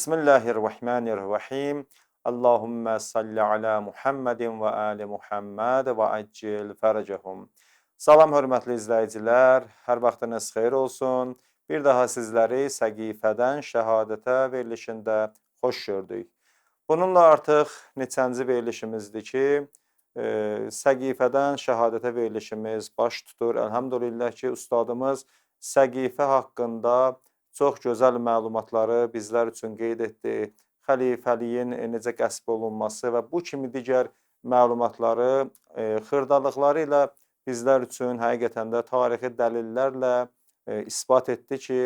Bismillahirrahmanirrahim. Allahümme salli ala Muhammedin və ali Muhammed və accil fərəcəhum. Salam, hörmətli izləyicilər, hər vaxtınız xeyir olsun. Bir daha sizləri səqifədən şəhadətə verilişində xoş gördük. Bununla artıq neçənci verilişimizdir ki, səqifədən şəhadətə verilişimiz baş tutur. Elhamdülillah ki, ustadımız səqifə haqqında çox gözəl məlumatları bizlər üçün qeyd etdi. Xəlifəliyin necə qəsb olunması və bu kimi digər məlumatları xırdalıqları ilə bizlər üçün həqiqətən də tarixi dəlillərlə isbat etdi ki,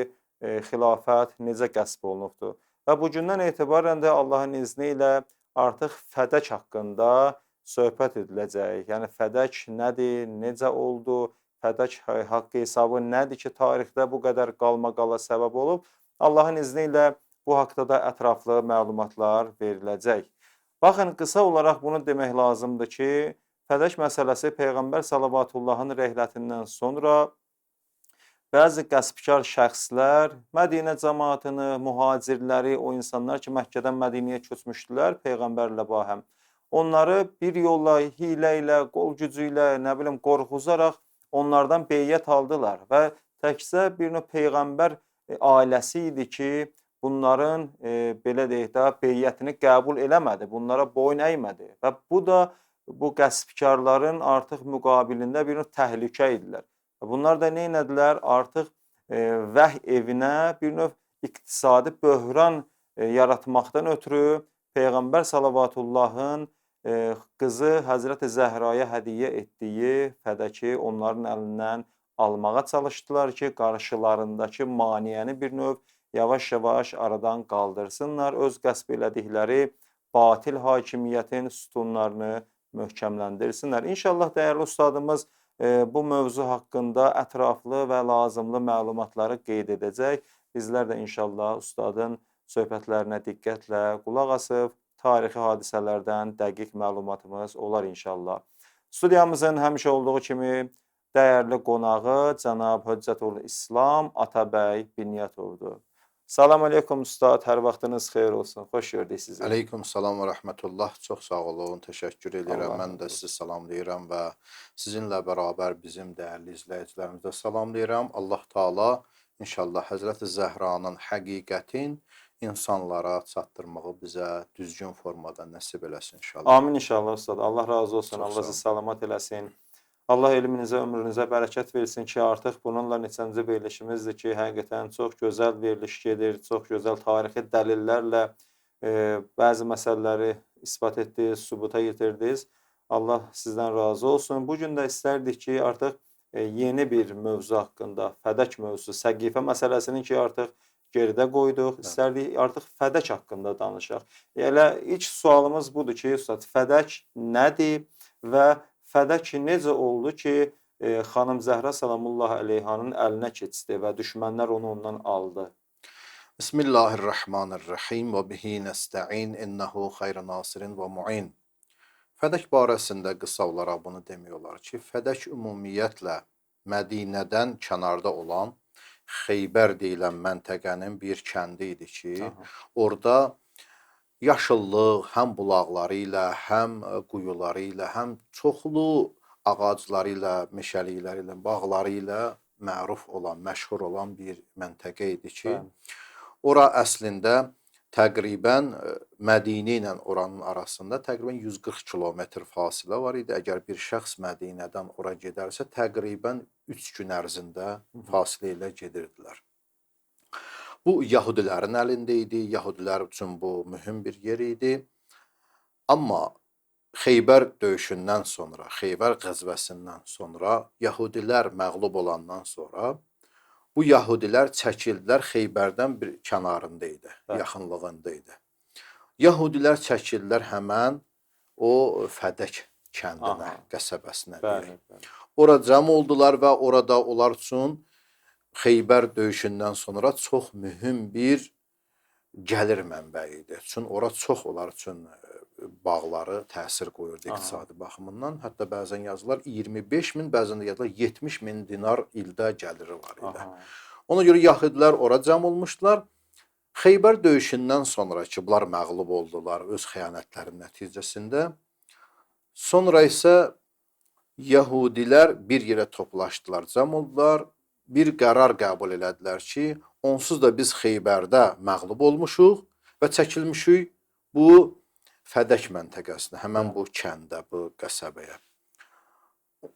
xilafət necə qəsb olunubdur. Və bugündən etibarən də Allahın izni ilə artıq fədək haqqında söhbət ediləcək. Yəni fədək nədir, necə oldu? Fədək haqqı hesabı nədir ki, tarixdə bu qədər qalmaqala səbəb olub? Allahın izni ilə bu haqda da ətraflı məlumatlar veriləcək. Baxın, qısa olaraq bunu demək lazımdır ki, fədək məsələsi Peyğəmbər Salavatullahın rəhlətindən sonra bəzi qəsbkar şəxslər Mədinə cəmaatını, mühacirləri, o insanlar ki, Məkkədən Mədinəyə köçmüşdülər Peyğəmbərlə bahəm, onları bir yolla, hilə ilə, qol gücü ilə, nə bilim, qorxuzaraq onlardan beyyət aldılar və təkcə bir növ Peyğəmbər ailəsi idi ki, bunların belə deyək də beyyətini qəbul eləmədi, bunlara boyun əymədi və bu da bu qəsbkarların artıq müqabilində bir növ təhlükə idilər. Bunlar da nə etdilər? Artıq vəhy evinə bir növ iqtisadi böhran yaratmaqdan ötürü Peyğəmbər Salavatullahın qızı Həzrəti Zəhraya hədiyyə etdiyi fədəki onların əlindən almağa çalışdılar ki, qarşılarındakı maniyəni bir növ yavaş-yavaş aradan qaldırsınlar, öz qəsb elədikləri batil hakimiyyətin sütunlarını möhkəmləndirsinlər. İnşallah dəyərli ustadımız bu mövzu haqqında ətraflı və lazımlı məlumatları qeyd edəcək. Bizlər də inşallah ustadın söhbətlərinə diqqətlə qulaq asıb, tarixi hadisələrdən dəqiq məlumatımız olar inşallah. Studiyamızın həmişə olduğu kimi dəyərli qonağı cənab Höccətül İslam Atabəy Binyatovdur. Salam aleykum ustad, hər vaxtınız xeyir olsun, xoş gördük sizi. Aleyküm salam və rəhmətullah, çox sağ olun, təşəkkür edirəm. Mən də sizi salamlayıram və sizinlə bərabər bizim dəyərli izləyicilərimizi də salamlayıram. Allah Taala inşallah Həzrəti Zəhranın həqiqətin insanlara çatdırmağı bizə düzgün formada nəsib eləsin inşallah. Amin inşallah ustad. Allah razı olsun. Allah sizi salamat eləsin. Allah elminizə, ömrünüzə bərəkət versin ki, artıq bununla neçənci verilişimizdir ki, həqiqətən çox gözəl veriliş gedir, çox gözəl tarixi dəlillərlə bəzi məsələləri isbat etdiniz, sübuta yetirdiniz. Allah sizdən razı olsun. Bugün də istərdik ki, artıq yeni bir mövzu haqqında, fədək mövzusu, səqifə məsələsini ki, artıq geridə qoyduq. İstərdik artıq fədək haqqında danışaq. Elə ilk sualımız budur ki, ustad, fədək nədir və fədək necə oldu ki, xanım Zəhra Salamullah əleyhanın əlinə keçdi və düşmənlər onu ondan aldı? Bismillahirrahmanirrahim və bihi nəstəin innəhu xeyr nasirin və mu'in. Fədək barəsində qısa olaraq bunu demək olar ki, fədək ümumiyyətlə Mədinədən kənarda olan Xeybər deyilən məntəqənin bir kəndi idi ki, orada yaşıllıq həm bulaqları ilə, həm quyuları ilə, həm çoxlu ağacları ilə, meşəlikləri ilə, bağları ilə məruf olan, məşhur olan bir məntəqə idi ki, ora əslində təqribən Mədinə ilə oranın arasında təqribən 140 kilometr fasilə var idi. Əgər bir şəxs Mədinədən ora gedərsə, təqribən 3 gün ərzində fasilə ilə gedirdilər. Bu, Yahudilərin əlində idi, Yahudilər üçün bu mühüm bir yer idi. Amma Xeybər döyüşündən sonra, Xeybər qəzvəsindən sonra, Yahudilər məğlub olandan sonra, bu Yahudilər çəkildilər Xeybərdən bir kənarında idi, yaxınlığında idi. Yahudilər çəkildilər həmən o Fədək kəndinə, qəsəbəsinə deyək. Ora cəm oldular və orada onlar üçün Xeybər döyüşündən sonra çox mühüm bir gəlir mənbəyi idi. Çünki ora çox onlar üçün bağları təsir qoyurdu iqtisadi baxımından. Hətta bəzən yazılar 25 min, bəzən də yazılar 70 min dinar ildə gəliri var idi. Ona görə Yahudilər ora cəm olmuşdular. Xeybər döyüşündən sonra ki, bunlar məğlub oldular öz xəyanətlərinin nəticəsində. Sonra isə Yəhudilər bir yerə toplaşdılar, cəm oldular. Bir qərar qəbul elədilər ki, onsuz da biz Xeybərdə məğlub olmuşuq və çəkilmişik bu Fədək məntəqəsinə, həmən bu kəndə, bu qəsəbəyə.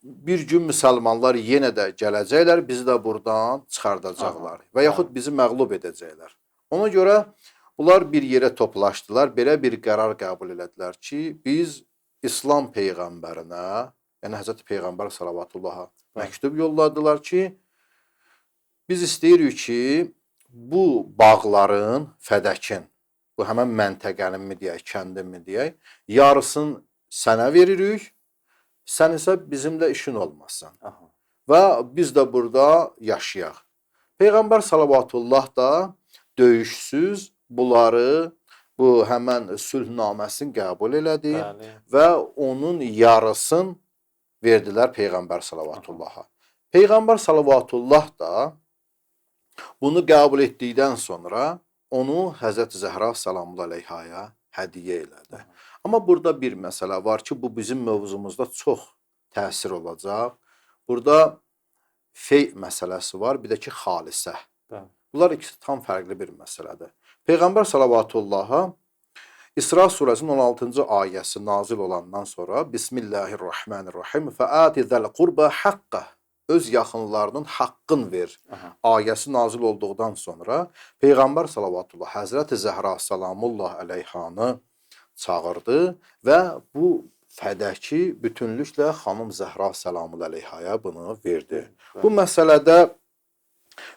Bir gün müsəlmanlar yenə də gələcəklər, bizi də buradan çıxardacaqlar və yaxud bizi məğlub edəcəklər. Ona görə bunlar bir yerə toplaşdılar, belə bir qərar qəbul elədilər ki, biz İslam peyğəmbərinə, yəni Həzrəti Peyğəmbər sallallahu məktub yolladılar ki, biz istəyirik ki, bu bağların, Fədəkin, bu həmən məntəqənin mi deyək, kəndin mi deyək, yarısını sənə veririk, sən isə bizimlə işin olmazsan. Və biz də burada yaşayaq. Peyğəmbər sallallahu da döyüşsüz bunları, bu həmən sülhnaməsini qəbul elədi və onun yarısını verdilər Peyğəmbər sallallahu. Peyğəmbər sallallahu da bunu qəbul etdikdən sonra onu Həzrət Zəhra salamullah əleyhaya hədiyyə elədi. Amma burada bir məsələ var ki, bu bizim mövzumuzda çox təsir olacaq. Burada fey məsələsi var, bir də ki, xalisə. Bunlar ikisi tam fərqli bir məsələdir. Peyğəmbər sallallahu İsra surəsinin 16-cı ayəsi nazil olandan sonra Bismillahirrahmanirrahim fəati zəl qurba haqqa, öz yaxınlarının haqqın ver ayəsi nazil olduqdan sonra Peyğəmbər sallallahu Həzrəti Zəhra salamullah əleyhanı çağırdı və bu Fədəki bütünlüklə xanım Zəhra salamullah əleyhaya bunu verdi. Bu məsələdə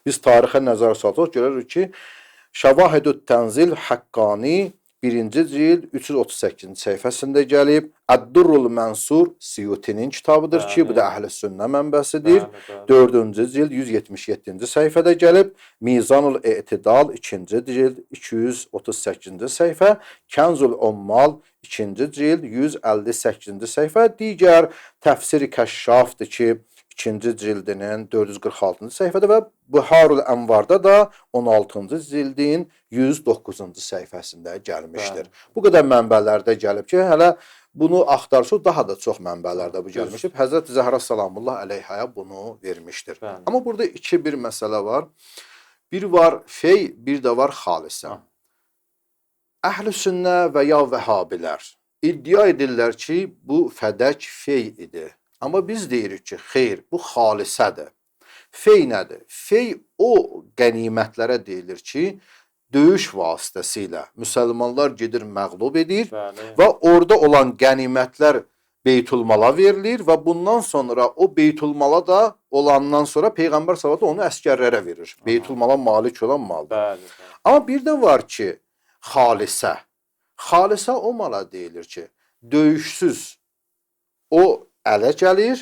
biz tarixə nəzər salsaq görürük ki, Şəvahidut Tənzil Haqqani 1-ci cild 338-ci səhifəsində gəlib. Əd-Durrul Mənsur Siyutinin kitabıdır ki, bu da Əhl-i Sünnə mənbəsidir. 4-cü cild 177-ci səhifədə gəlib. Mizanul Etidal 2-ci cild 238-ci səhifə. Kənzul Ummal 2-ci cild 158-ci səhifə. Digər Təfsir-i Kəşşafdır ki, 2-ci cildinin 446-cı səhifədə və Buharul Ənvarda da 16-cı cildin 109-cu səhifəsində gəlmişdir. Bu qədər mənbələrdə gəlib ki, hələ bunu axtarsaq daha da çox mənbələrdə bu gəlmişdir. Həzrət Zəhra salamullah əleyhaya bunu vermişdir. Amma burada bir məsələ var. Bir var fey, bir də var xalisə. Əhl-i Sünnə və ya Vəhabilər iddia edirlər ki, bu Fədək fey idi. Amma biz deyirik ki, xeyr, bu xalisədir. Fey nədir? Fey o qənimətlərə deyilir ki, döyüş vasitəsilə müsəlmanlar gedir, məğlub edir və orada olan qənimətlər Beytülmala verilir və bundan sonra o Beytülmala da olandan sonra Peyğəmbər sallallahu onu əsgərlərə verir. Beytülmala malik olan maldır. Amma bir də var ki, xalisə. Xalisə o mala deyilir ki, döyüşsüz o ələ gəlir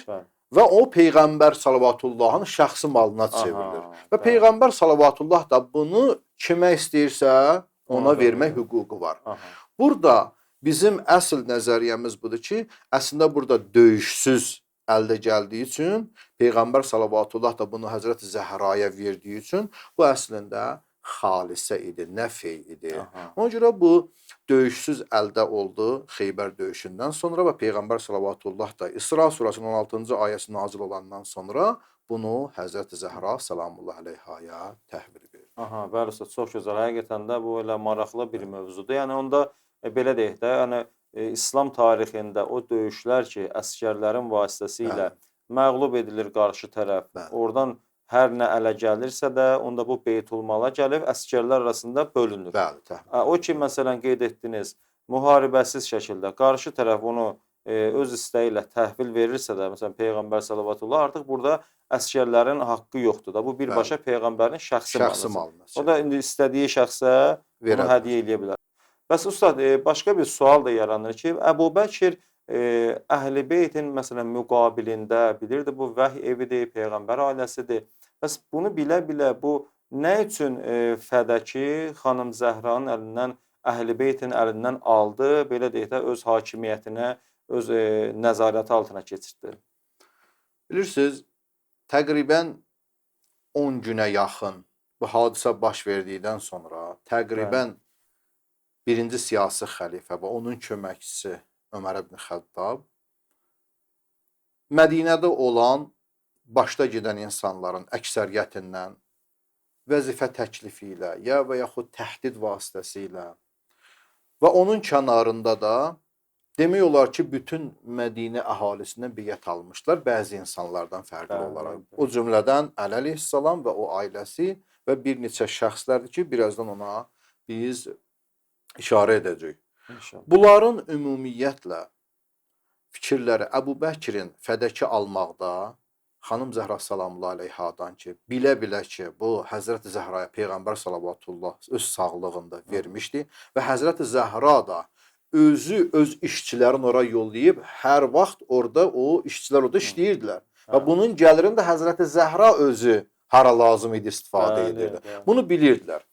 və o Peyğəmbər salavatıllahın şəxsi malına çevrilir. Və Peyğəmbər salavatullah da bunu kimə istəyirsə ona vermək hüququ var. Burada bizim əsl nəzəriyyəmiz budur ki, əslində burada döyüşsüz əldə gəldiyi üçün Peyğəmbər salavatullah da bunu Həzrət Zəhraya verdiyi üçün bu əslində xalisə idi, nə fey idi. Ona görə bu döyüşsüz əldə oldu Xeybər döyüşündən sonra və Peyğəmbər sallallahu da İsra surəsinin 16-cı ayəsi nazil olandan sonra bunu Həzrət Zəhra salamullah əleyhaya təhvil verir. Bəli, çox gözəl. Həqiqətən də bu elə maraqlı bir mövzudur. Yəni onda belə deyək də, yəni İslam tarixində o döyüşlər ki, əsgərlərin vasitəsilə məğlub edilir qarşı tərəf. Oradan hər nə ələ gəlirsə də, onda bu Beytülmala gəlib, əsgərlər arasında bölünür. O ki, məsələn, qeyd etdiniz, müharibəsiz şəkildə qarşı tərəf onu öz istəyi ilə təhvil verirsə də, məsələn, Peyğəmbər sallallahu artıq burada əsgərlərin haqqı yoxdur da. Bu birbaşa Peyğəmbərin şəxsi malıdır. O da indi istədiyi şəxsə bunu hədiyyə edə bilər. Bəs ustad, başqa bir sual da yaranır ki, Əbu Bəkir Əhl-i Beytin məsələn müqabilində bilirdi, bu vəhy evidir, Peyğəmbər ailəsidir. Bəs bunu bilə-bilə bu nə üçün Fədəki xanım Zəhranın əlindən, Əhl-i Beytin əlindən aldı, belə deyək də öz hakimiyyətinə, öz nəzarəti altına keçirdi? Bilirsiniz, təqribən 10 günə yaxın bu hadisə baş verdikdən sonra təqribən birinci siyasi xəlifə və onun köməkçisi Ömər ibn Xəttab Mədinədə olan başda gedən insanların əksəriyyətindən vəzifə təklifi ilə ya və yaxud təhdid vasitəsilə və onun kənarında da demək olar ki, bütün Mədinə əhalisindən biət almışlar bəzi insanlardan fərqli olaraq. O cümlədən Əli əleyhissalam və o ailəsi və bir neçə şəxslərdir ki, birazdan ona biz işarə edəcəyik. İnşallah. Bunların ümumiyyətlə fikirləri Əbu Bəkirin fədəki almaqda xanım Zəhra salamullah əleyhadan ki, bilə-bilə ki, bu Həzrəti Zəhraya Peyğəmbər salavatullah öz sağlığında vermişdi və Həzrəti Zəhra da özü öz işçilərini ora yollayıb hər vaxt orada o işçilər orada işləyirdilər. Və bunun gəlirini də Həzrəti Zəhra özü hara lazım idi istifadə edirdi. Bunu bilirdilər.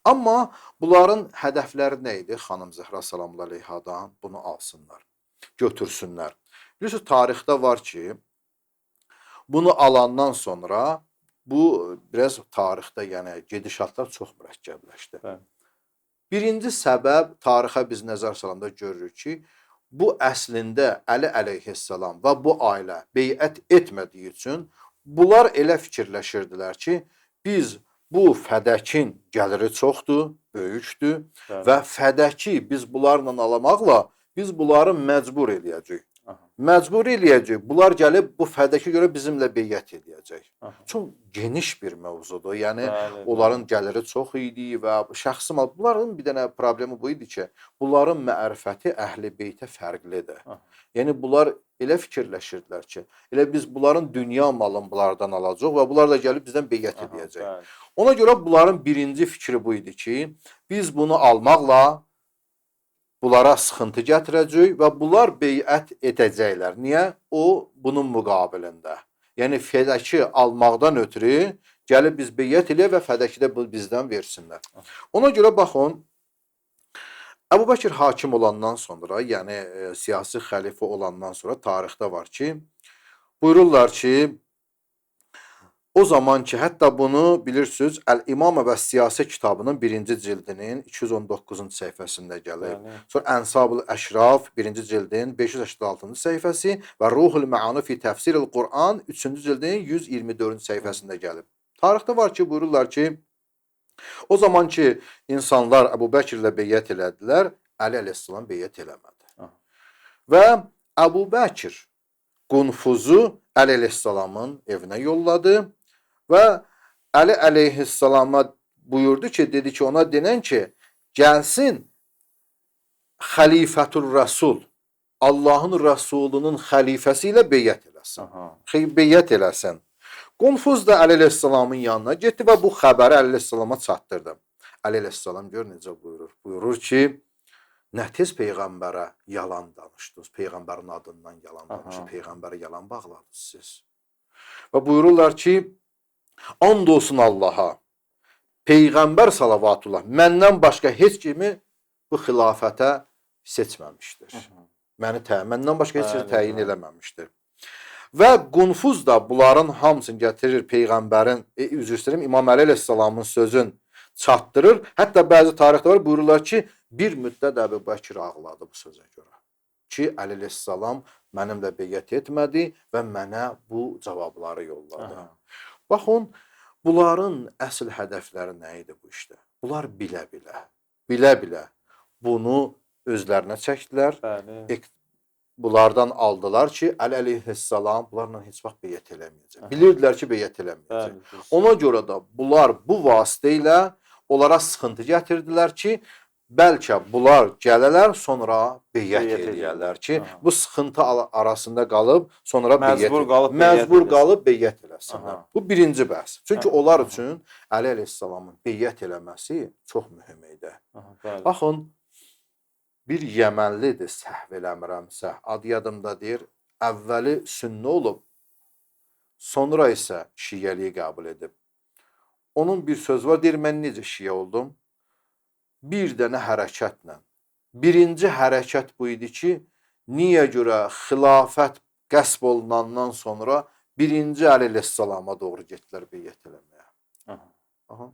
Amma bunların hədəfləri nə idi? Xanım Zəhra salamullah əleyhadan bunu alsınlar, götürsünlər. Bilirsiniz, tarixdə var ki, bunu alandan sonra bu biraz tarixdə, yəni gedişatlar çox mürəkkəbləşdi. Birinci səbəb tarixə biz nəzər salanda görürük ki, bu əslində Əli əleyhissalam və bu ailə beyət etmədiyi üçün bunlar elə fikirləşirdilər ki, biz bu fədəkin gəliri çoxdur, böyükdür və fədəki biz bunlarla alamaqla biz bunları məcbur eləyəcəyik. Məcbur eləyəcək. Bunlar gəlib bu fədəki görə bizimlə beyət eləyəcək. Çox geniş bir mövzudur. Yəni onların gəliri çox idi və şəxsi mal. Bunların bir dənə problemi bu idi ki, bunların mərifəti əhli beytə fərqlidir. Yəni bunlar elə fikirləşirdilər ki, elə biz bunların dünya malını bunlardan alacaq və bunlar da gəlib bizdən beyət eləyəcək. Ona görə bunların birinci fikri bu idi ki, biz bunu almaqla bunlara sıxıntı gətirəcək və bunlar beyət edəcəklər. Niyə? O, bunun müqabilində. Yəni, fədəki almaqdan ötürü gəlib biz beyət eləyək və fədəki də bizdən versinlər. Ona görə baxın, Əbu Bəkir hakim olandan sonra, yəni siyasi xəlifə olandan sonra tarixdə var ki, buyururlar ki, o zaman ki, hətta bunu bilirsiniz, Əl-İmamə və Siyasi kitabının birinci cildinin 219-cu səhifəsində gəlib. Sonra Ənsab-ül Əşraf birinci cildin 586-cı səhifəsi və Ruhul Məani fi Təfsiril Qur'an 3-cü cildin 124-cü səhifəsində gəlib. Tarixdə var ki, buyururlar ki, o zaman ki, insanlar Əbu Bəkirlə beyət elədilər, Əli əleyhissalam beyət eləmədi. Və Əbu Bəkir Qunfuzu Əli əleyhissalamın evinə yolladı və Əli əleyhissalama buyurdu ki, dedi ki, ona denən ki, gəlsin xəlifətur Rəsul, Allahın Rəsulunun xəlifəsi ilə beyət eləsin. Beyət eləsin. Qunfuz da Əli əleyhissalamın yanına getdi və bu xəbəri Əli əleyhissalama çatdırdı. Əli əleyhissalam gör necə buyurur. Buyurur ki, nə tez Peyğəmbərə yalan danışdınız, Peyğəmbərin adından yalan danışdınız, Peyğəmbərə yalan bağladınız siz. Və buyururlar ki, and olsun Allaha, Peyğəmbər salavatullah məndən başqa heç kimi bu xilafətə seçməmişdir. Məndən başqa heç kimi təyin eləməmişdir. Və Qunfuz da bunların hamısını gətirir Peyğəmbərin, üzr istəyirəm, İmam Əli əleyhissalamın sözün çatdırır. Hətta bəzi tarixdə var, buyururlar ki, bir müddət Əbu Bəkir ağladı bu sözə görə. Ki, Əli əleyhissalam mənimlə beyət etmədi və mənə bu cavabları yolladı. Baxın, bunların əsl hədəfləri nə idi bu işdə? Bunlar bilə-bilə bunu özlərinə çəkdilər. Bunlardan aldılar ki, Əli əleyhissalam bunlarla heç vaxt beyət eləməyəcək. Bilirdilər ki, beyət eləməyəcək. Ona görə də bunlar bu vasitə ilə onlara sıxıntı gətirdilər ki, bəlkə bunlar gələrlər, sonra beyət eləyərlər ki, bu sıxıntı arasında qalıb, sonra məcbur qalıb beyət eləsinlər. Bu birinci bəhs. Çünki onlar üçün Əli əleyhissalamın beyət eləməsi çox mühüm idi. Baxın, bir Yəmənlidir, səhv eləmirəmsə, adı yadımda deyir, əvvəli sünnə olub, sonra isə şiəliyi qəbul edib. Onun bir söz var, deyir, mən necə şiə oldum? Bir dənə hərəkətlə. Birinci hərəkət bu idi ki, niyə görə xilafət qəsb olunandan sonra birinci Əli əleyhissalama doğru getdilər beyət eləməyə.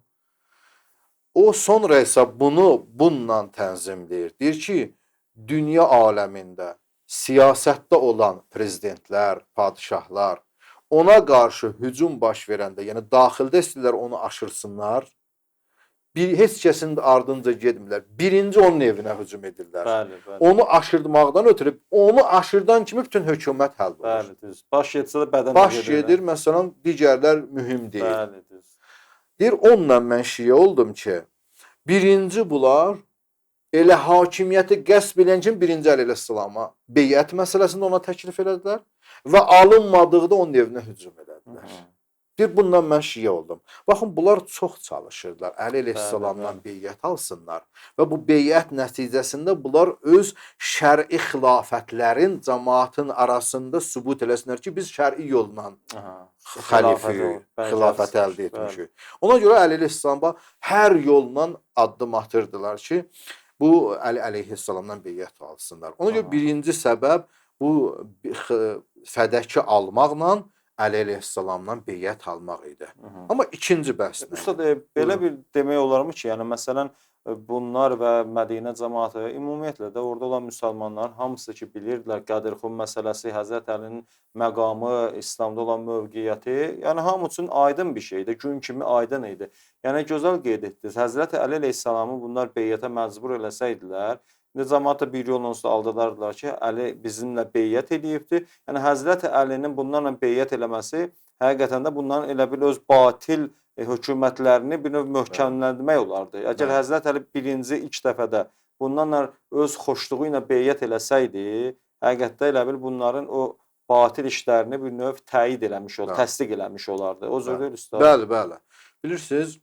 O sonra isə bunu bununla tənzimləyir. Deyir ki, dünya aləmində siyasətdə olan prezidentlər, padişahlar ona qarşı hücum baş verəndə, yəni daxildə istəyirlər onu aşırsınlar, heç kəsin ardınca getmirlər. Birinci onun evinə hücum edirlər. Bəli, bəli. Onu aşırdmaqdan ötürü, onu aşırdan kimi bütün hökumət həll olur. Bəli, düz. Baş getsə də bədən Baş gedir, məsələn, digərlər mühüm deyil. Bəli, düz. Deyir, onunla mən şiə oldum ki, birinci bunlar elə hakimiyyəti qəsb edən kimi birinci əleyhissalama beyət məsələsində ona təklif elədilər və alınmadıqda onun evinə hücum elədilər. Deyir, bundan mən şiə oldum. Baxın, bunlar çox çalışırdılar. Əli əleyhissalamdan beyət alsınlar və bu beyət nəticəsində bunlar öz şər'i xilafətlərin cəmaatın arasında sübut eləsinlər ki, biz şər'i yolla xilafət əldə etmişik. Ona görə Əli əleyhissalama hər yolla addım atırdılar ki, bu Əli əleyhissalamdan beyət alsınlar. Ona görə birinci səbəb bu fədəki almaqla Əli əleyhissalamdan beyət almaq idi. Amma ikinci bəhs nə? Ustad, belə bir demək olarmı ki, yəni məsələn bunlar və Mədinə cəmaatı, ümumiyyətlə də orada olan müsəlmanların hamısı ki bilirdilər Qədirxum məsələsi, Həzrət Əlinin məqamı, İslamda olan mövqeyiyyəti, yəni hamı üçün aydın bir şeydir, gün kimi aydın idi. Yəni gözəl qeyd etdiniz. Həzrət Əli əleyhissalamı bunlar beyətə məcbur eləsəydilər, İndi cəmaat da bir yolla onsuz da aldadardılar ki, Əli bizimlə beyyət edibdir. Yəni Həzrət Əlinin bunlarla beyyət eləməsi həqiqətən də bunların elə bil öz batil hökumətlərini bir növ möhkəmləndirmək olardı. Əgər Həzrət Əli birinci ilk dəfədə bunlarla öz xoşluğu ilə beyyət eləsəydi, həqiqətdə elə bil bunların o batil işlərini bir növ təyid eləmiş olardı, təsdiq eləmiş olardı. O cür deyil ustad. Bəli, bəli. Bilirsiniz,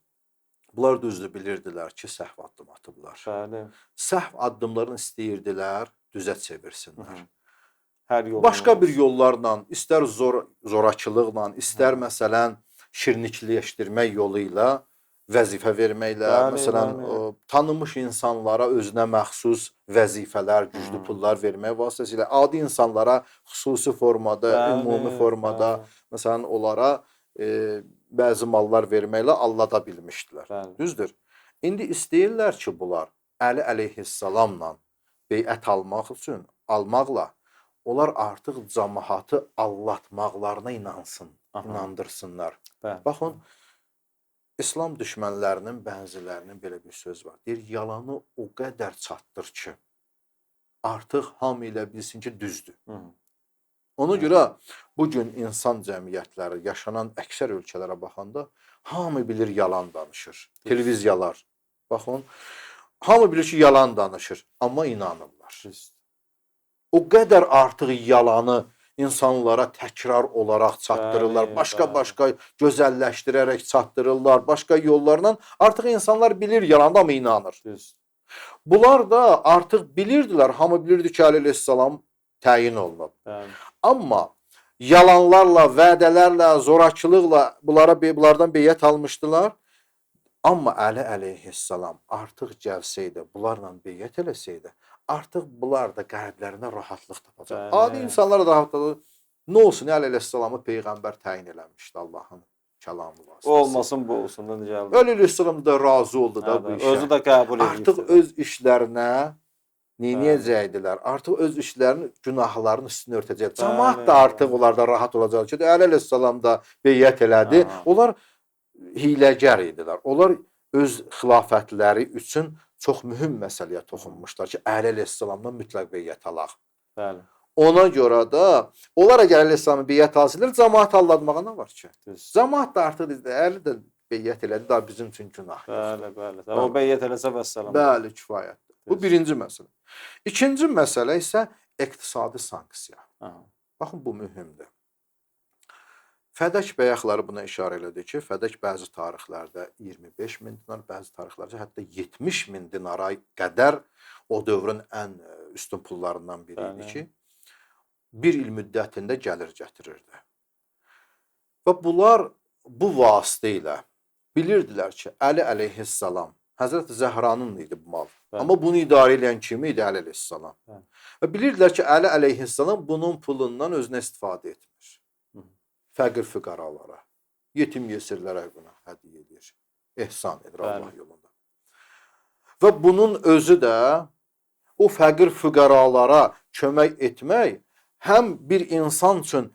bunlar düzdür bilirdilər ki, səhv addım atıblar. Bəli. Səhv addımlarını istəyirdilər, düzə çevirsinlər. Hər yoldan Başqa bir yollarla, istər zorakılıqla, istər məsələn şirnikləşdirmək yolu ilə vəzifə verməklə, məsələn tanınmış insanlara özünə məxsus vəzifələr, güclü pullar vermək vasitəsilə adi insanlara xüsusi formada, ümumi formada, məsələn onlara bəzi mallar verməklə allada bilmişdilər. Düzdür. İndi istəyirlər ki, bunlar Əli əleyhissalamla beyət almaqla onlar artıq cəmaatı allatmaqlarına inandırsınlar. Baxın, İslam düşmənlərinin bəzilərinin belə bir söz var. Deyir, yalanı o qədər çatdır ki, artıq hamı ilə bilsin ki, düzdür. Ona görə bugün insan cəmiyyətləri yaşanan əksər ölkələrə baxanda hamı bilir yalan danışır. Televiziyalar, baxın, hamı bilir ki, yalan danışır, amma inanırlar. O qədər artıq yalanı insanlara təkrar olaraq çatdırırlar, başqa-başqa gözəlləşdirərək çatdırırlar, başqa yollarla artıq insanlar bilir yalanda, amma inanır. Bunlar da artıq bilirdilər, hamı bilirdi ki, Əli əleyhissalam təyin olunub. Amma yalanlarla, vədələrlə, zorakılıqla bunlardan beyət almışdılar. Amma Əli əleyhissalam artıq gəlsəydi, bunlarla beyət eləsəydi, artıq bunlar da qəlblərində rahatlıq tapacaq. Adi insanlar da rahatlıq. Nə olsun, Əli əleyhissalamı Peyğəmbər təyin eləmişdi Allahın kəlamı vasitəsilə. Olmasın, bu olsun da necə Əli əleyhissalam da razı oldu da bu işə. Özü də qəbul edib. Artıq öz işlərinə neyniyəcəkdilər? Artıq öz işlərinin günahlarının üstünü örtəcək. Cəmaat da artıq onlarda rahat olacaq ki, Əli əleyhissalam da beyət elədi. Onlar hiləgər idilər. Onlar öz xilafətləri üçün çox mühüm məsələyə toxunmuşlar ki, Əli əleyhissalamdan mütləq beyət alaq. Ona görə də onlar əgər Əli əleyhissalamı beyət alsınlar, cəmaat aldatmağa nə var ki? Cəmaat da artıq Əli də beyət elədi, daha bizim üçün günah. Bəli. O beyət eləsə vəssalam. Bəli, kifayətdir. Bu birinci məsələ. İkinci məsələ isə iqtisadi sanksiya. Baxın, bu mühümdür. Fədək bəyəxləri buna işarə elədi ki, Fədək bəzi tarixlərdə 25 min dinar, bəzi tarixlərdə hətta 70 min dinara qədər o dövrün ən üstün pullarından biri idi ki, bir il müddətində gəlir gətirirdi. Və bunlar bu vasitə ilə bilirdilər ki, Əli əleyhissalam, Həzrət Zəhranın idi bu mal. Amma bunu idarə edən kimi idi Əli əleyhissalam. Və bilirdilər ki, Əli əleyhissalam bunun pulundan özünə istifadə etmir. Fəqir füqaralara, yetim yesirlərə buna hədiyyə edir, ehsan edir Allah yolunda. Və bunun özü də o fəqir füqəralara kömək etmək həm bir insan üçün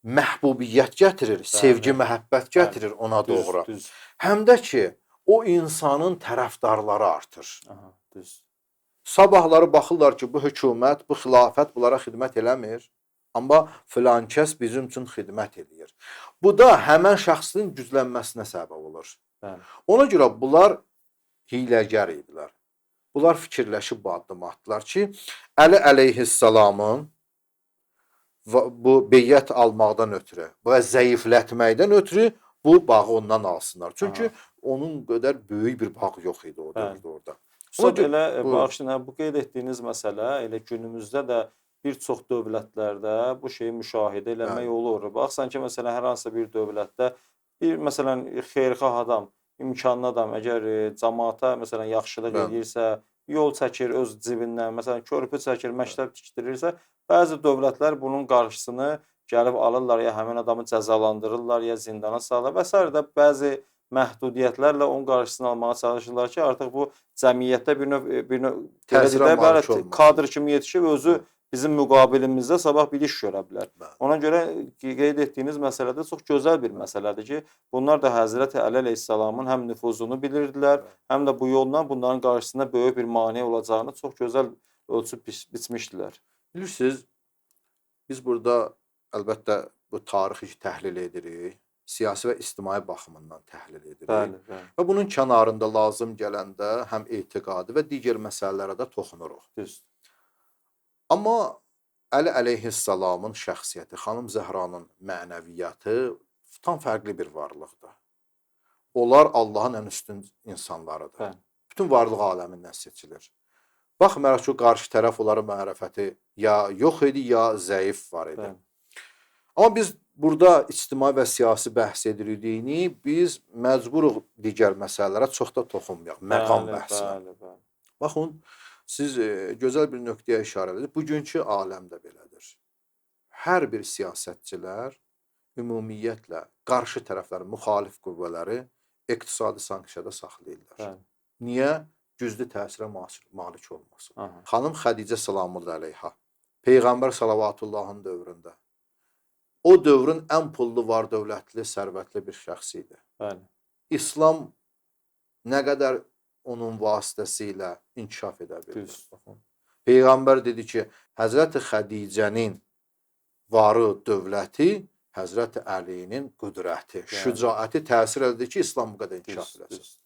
məhbubiyyət gətirir, sevgi, məhəbbət gətirir ona doğru. Düz. Həm də ki, o insanın tərəfdarları artır. Aha, düz. Sabahları baxırlar ki, bu hökumət, bu xilafət bunlara xidmət eləmir. Amma filan kəs bizim üçün xidmət edir. Bu da həmən şəxsin güclənməsinə səbəb olur. Bəli. Ona görə bunlar hiyləgər idilər. Bunlar fikirləşib bu addım atdılar ki, Əli əleyhissalamın bu beyyət almaqdan ötürü və zəiflətməkdən ötürü bu bağı ondan alsınlar. Çünki onun qədər böyük bir bağ yox idi o dövrdə orada. Sonra elə bağışlayın, bu qeyd etdiyiniz məsələ elə günümüzdə də bir çox dövlətlərdə bu şeyi müşahidə eləmək olur. Baxsan ki, məsələn, hər hansısa bir dövlətdə bir məsələn xeyirxah adam, imkanlı adam əgər cəmaata məsələn yaxşılıq edirsə, yol çəkir öz cibindən, məsələn körpü çəkir, məktəb tikdirirsə, bəzi dövlətlər bunun qarşısını gəlib alırlar, ya həmin adamı cəzalandırırlar, ya zindana salırlar və s. də bəzi məhdudiyyətlərlə onun qarşısını almağa çalışırlar ki, artıq bu cəmiyyətdə bir növ kadr kimi yetişib özü bizim müqabilimizdə sabah bir iş görə bilər. Ona görə qeyd etdiyiniz məsələ də çox gözəl bir məsələdir ki, bunlar da Həzrəti Əli əleyhissalamın həm nüfuzunu bilirdilər, həm də bu yolla bunların qarşısında böyük bir maneə olacağını çox gözəl ölçüb biçmişdilər. Bilirsiniz, biz burada əlbəttə bu tarixi təhlil edirik, siyasi və ictimai baxımından təhlil edirik. Bəli, bəli. Və bunun kənarında lazım gələndə həm etiqadi və digər məsələlərə də toxunuruq. Düzdür. Amma Əli əleyhissalamın şəxsiyyəti, xanım Zəhranın mənəviyyatı tam fərqli bir varlıqdır. Onlar Allahın ən üstün insanlarıdır. Bəli. Bütün varlıq aləmindən seçilir. Baxmayaraq ki, qarşı tərəf onların mərifəti ya yox idi, ya zəif var idi. Bəli. Amma biz burada ictimai və siyasi bəhs edirdiyini, biz məcburuq digər məsələlərə çox da toxunmayaq. Məqam bəhsinə. Baxın, siz gözəl bir nöqtəyə işarə edirsiniz. Bugünkü aləmdə belədir. Hər bir siyasətçilər ümumiyyətlə qarşı tərəfləri, müxalif qüvvələri iqtisadi sanksiyada saxlayırlar. Niyə? Güclü təsirə malik olmasın. Xanım Xədicə salamullah əleyha, Peyğəmbər salavatullahın dövründə o dövrün ən pullu, var dövlətli, sərvətli bir şəxs idi. İslam nə qədər onun vasitəsilə inkişaf edə bilir. Peyğəmbər dedi ki, Həzrəti Xədicənin varı, dövləti, Həzrəti Əlinin qüdrəti, şücaəti təsir edir ki, İslam bu qədər inkişaf edəsin.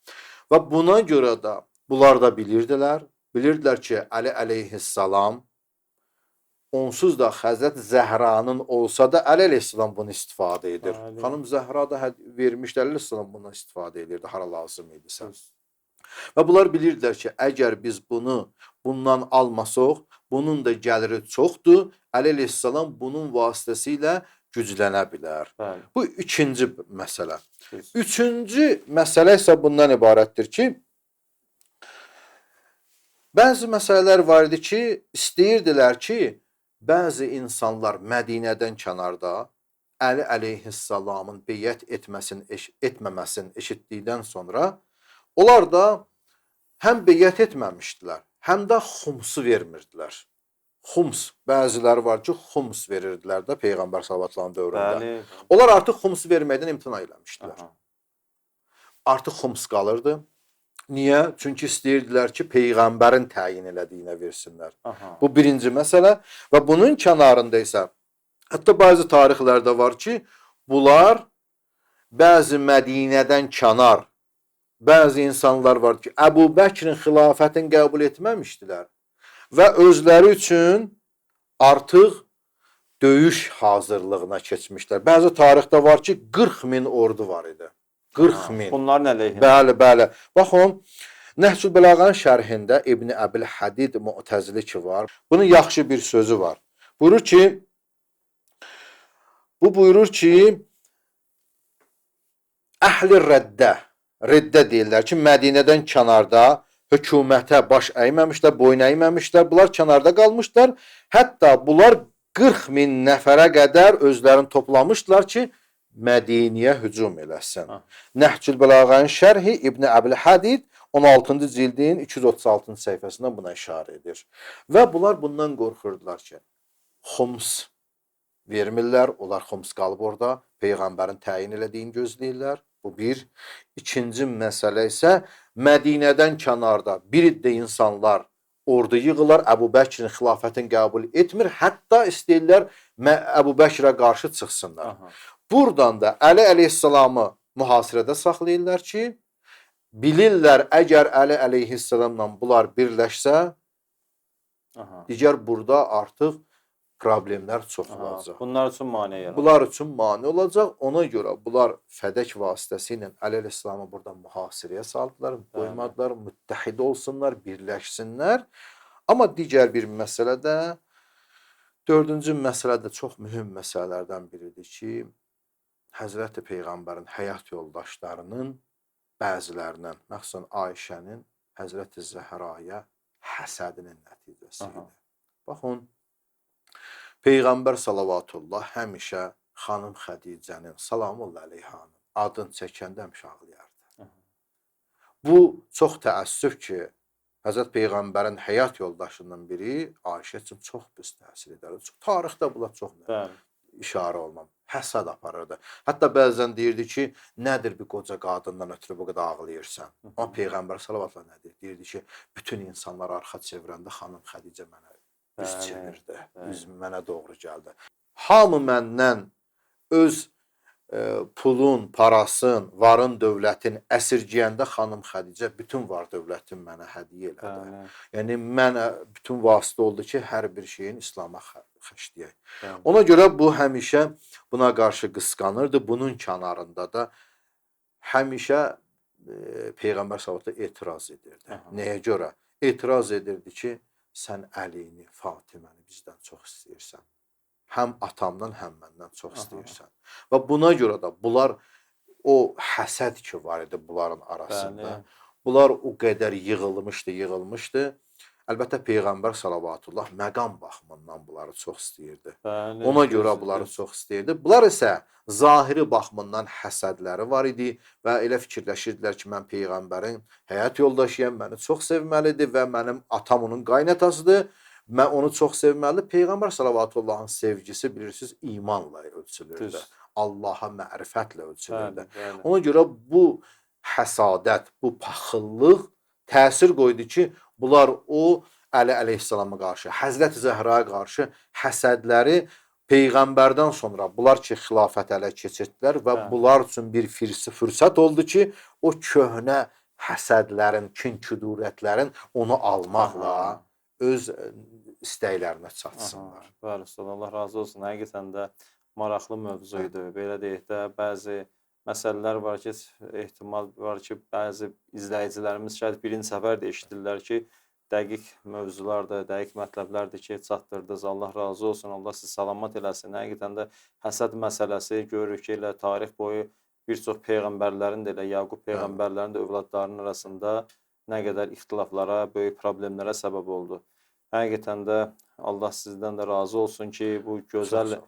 Və buna görə də bunlar da bilirdilər. Bilirdilər ki, Əli əleyhissalam onsuz da Həzrət Zəhranın olsa da Əli əleyhissalam bunu istifadə edir. Xanım Zəhra da vermişlər, Əli əleyhissalam bundan istifadə edirdi, hara lazım idisə. Və bunlar bilirdilər ki, əgər biz bundan almasaq, bunun da gəliri çoxdur, Əli əleyhissalam bunun vasitəsilə güclənə bilər. Bu ikinci məsələ. Üçüncü məsələ isə bundan ibarətdir ki, bəzi məsələlər var idi ki, istəyirdilər ki, bəzi insanlar Mədinədən kənarda Əli əleyhissalamın beyyət etməməsini eşitdikdən sonra onlar da həm beyyət etməmişdilər, həm də xumsu vermirdilər. Xums, bəziləri var ki, xums verirdilər də Peyğəmbər sallallahu dövründə. Onlar artıq xums verməkdən imtina eləmişdilər. Artıq xums qalırdı. Niyə? Çünki istəyirdilər ki, Peyğəmbərin təyin elədiyinə versinlər. Bu birinci məsələ və bunun kənarında isə hətta bəzi tarixlərdə var ki, bunlar bəzi Mədinədən kənar bəzi insanlar var ki, Əbu Bəkrin xilafətini qəbul etməmişdilər və özləri üçün artıq döyüş hazırlığına keçmişlər. Bəzi tarixdə var ki, 40.000 ordu var idi. 40.000. Bunların əleyhinə. Bəli, bəli. Baxın, Nəhcül Bəlağanın şərhində İbn Əbil Hadid Mu'təzili ki var. Bunun yaxşı bir sözü var. Buyurur ki, Əhl-i Reddə deyirlər ki, Mədinədən kənarda hökumətə baş əyməmişlər, boyun əyməmişlər, bunlar kənarda qalmışlar. Hətta bunlar 40.000 nəfərə qədər özlərini toplamışlar ki, Mədiniyə hücum eləsin. Nəhcül Bəlağanın şərhi İbn Əbil Hadid 16-cı cildin 236-cı səhifəsində buna işarə edir. Və bunlar bundan qorxurdular ki, xums vermirlər, onlar xums qalıb orada, Peyğəmbərin təyin elədiyini gözləyirlər. Bu bir. İkinci məsələ isə Mədinədən kənarda bir iddə insanlar orada yığırlar, Əbu Bəkrin xilafətini qəbul etmir, hətta istəyirlər Əbu Bəkrə qarşı çıxsınlar. Aha. Buradan da Əli əleyhissalamı mühasirədə saxlayırlar ki, bilirlər əgər Əli əleyhissalamla bunlar birləşsə, Aha. digər burada artıq problemlər çox olacaq. Bunlar üçün maneə yaradır. Bunlar üçün mane olacaq. Ona görə bunlar fədək vasitəsilə Əli əleyhissalamı burada mühasirəyə saldılar, qoymadılar, müttəhid olsunlar, birləşsinlər. Amma digər bir məsələ də, dördüncü məsələ də çox mühüm məsələlərdən biridir ki, Həzrəti Peyğəmbərin həyat yoldaşlarının bəzilərinin, məxsusən Ayşənin Həzrəti Zəhraya həsədinin nəticəsidir. Baxın, Peyğəmbər salavatullah həmişə xanım Xədicənin salamullah əleyhanın adını çəkəndə həmişə ağlayardı. Bu çox təəssüf ki, Həzrət Peyğəmbərin həyat yoldaşının biri Ayşə üçün çox pis təsir edər. Tarixdə bunlar çox işarə olunur. Həsəd aparırdı. Hətta bəzən deyirdi ki, nədir bir qoca qadından ötürü bu qədər ağlayırsan? Amma Peyğəmbər salavatullah nə deyir? Deyirdi ki, bütün insanlar arxa çevirəndə xanım Xədicə mənə üz çevirdi, üz mənə doğru gəldi. Hamı məndən öz pulun, parasın, varın, dövlətin əsirgəyəndə xanım Xədicə bütün var dövlətin mənə hədiyyə elədi. Yəni, mənə bütün vasitə oldu ki, hər bir şeyin İslama xəşləyək. Ona görə bu həmişə buna qarşı qısqanırdı. Bunun kənarında da həmişə Peyğəmbər sallallahu etiraz edirdi. Nəyə görə? Etiraz edirdi ki, sən Əlini, Fatiməni bizdən çox istəyirsən. Həm atamdan, həm məndən çox istəyirsən. Və buna görə də bunlar o həsəd ki var idi bunların arasında. Bunlar o qədər yığılmışdı. Əlbəttə Peyğəmbər salavatullah məqam baxımından bunları çox istəyirdi. Ona görə bunları çox istəyirdi. Bunlar isə zahiri baxımından həsədləri var idi və elə fikirləşirdilər ki, mən Peyğəmbərin həyat yoldaşıyam, məni çox sevməlidir və mənim atam onun qaynatasıdır. Mən onu çox sevməlidir. Peyğəmbər salavatullahın sevgisi bilirsiniz imanla ölçülürdü. Allaha mərifətlə ölçülürdü. Ona görə bu həsadət, bu paxıllıq təsir qoydu ki, bunlar o Əli əleyhissalama qarşı, Həzrəti Zəhraya qarşı həsədləri Peyğəmbərdən sonra bunlar ki, xilafət ələ keçirdilər və bunlar üçün bir fürsət oldu ki, o köhnə həsədlərin, kin-küdurətlərin onu almaqla öz istəklərinə çatsınlar. Bəli, Ustad, Allah razı olsun. Həqiqətən də maraqlı mövzuydu. Belə deyək də, bəzi məsələlər var ki, ehtimal var ki, bəzi izləyicilərimiz şayət birinci səfər də eşidirlər ki, dəqiq mövzulardır, dəqiq mətləblərdir ki, çatdırdınız. Allah razı olsun, Allah sizi salamat eləsin. Həqiqətən də həsəd məsələsi görürük ki, elə tarix boyu bir çox peyğəmbərlərin də, elə Yaqub peyğəmbərlərin də övladlarının arasında nə qədər ixtilaflara, böyük problemlərə səbəb oldu. Həqiqətən də Allah sizdən də razı olsun ki, bu gözəl,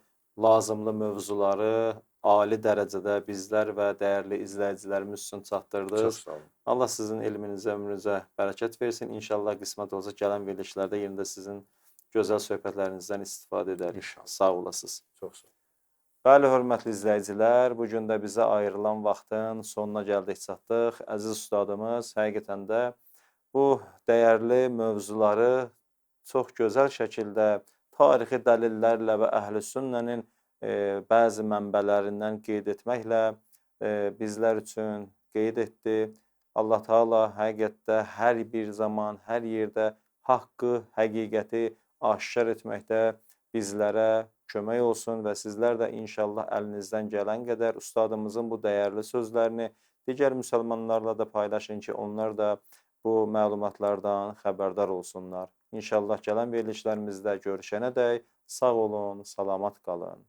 lazımlı mövzuları ali dərəcədə bizlər və dəyərli izləyicilərimiz üçün çatdırdınız. Allah sizin elminizə, ömrünüzə bərəkət versin. İnşallah qismət olsa gələn verilişlərdə yerində sizin gözəl söhbətlərinizdən istifadə edərik. Sağ olasınız. Çox sağ olun. Bəli, hörmətli izləyicilər, bugün də bizə ayrılan vaxtın sonuna gəldik, çatdıq. Əziz ustadımız həqiqətən də bu dəyərli mövzuları çox gözəl şəkildə tarixi dəlillərlə və əhl-i sünnənin bəzi mənbələrindən qeyd etməklə bizlər üçün qeyd etdi. Allah Teala həqiqətdə hər bir zaman, hər yerdə haqqı, həqiqəti aşkar etməkdə bizlərə kömək olsun və sizlər də inşallah əlinizdən gələn qədər ustadımızın bu dəyərli sözlərini digər müsəlmanlarla da paylaşın ki, onlar da bu məlumatlardan xəbərdar olsunlar. İnşallah gələn verilişlərimizdə görüşənədək sağ olun, salamat qalın.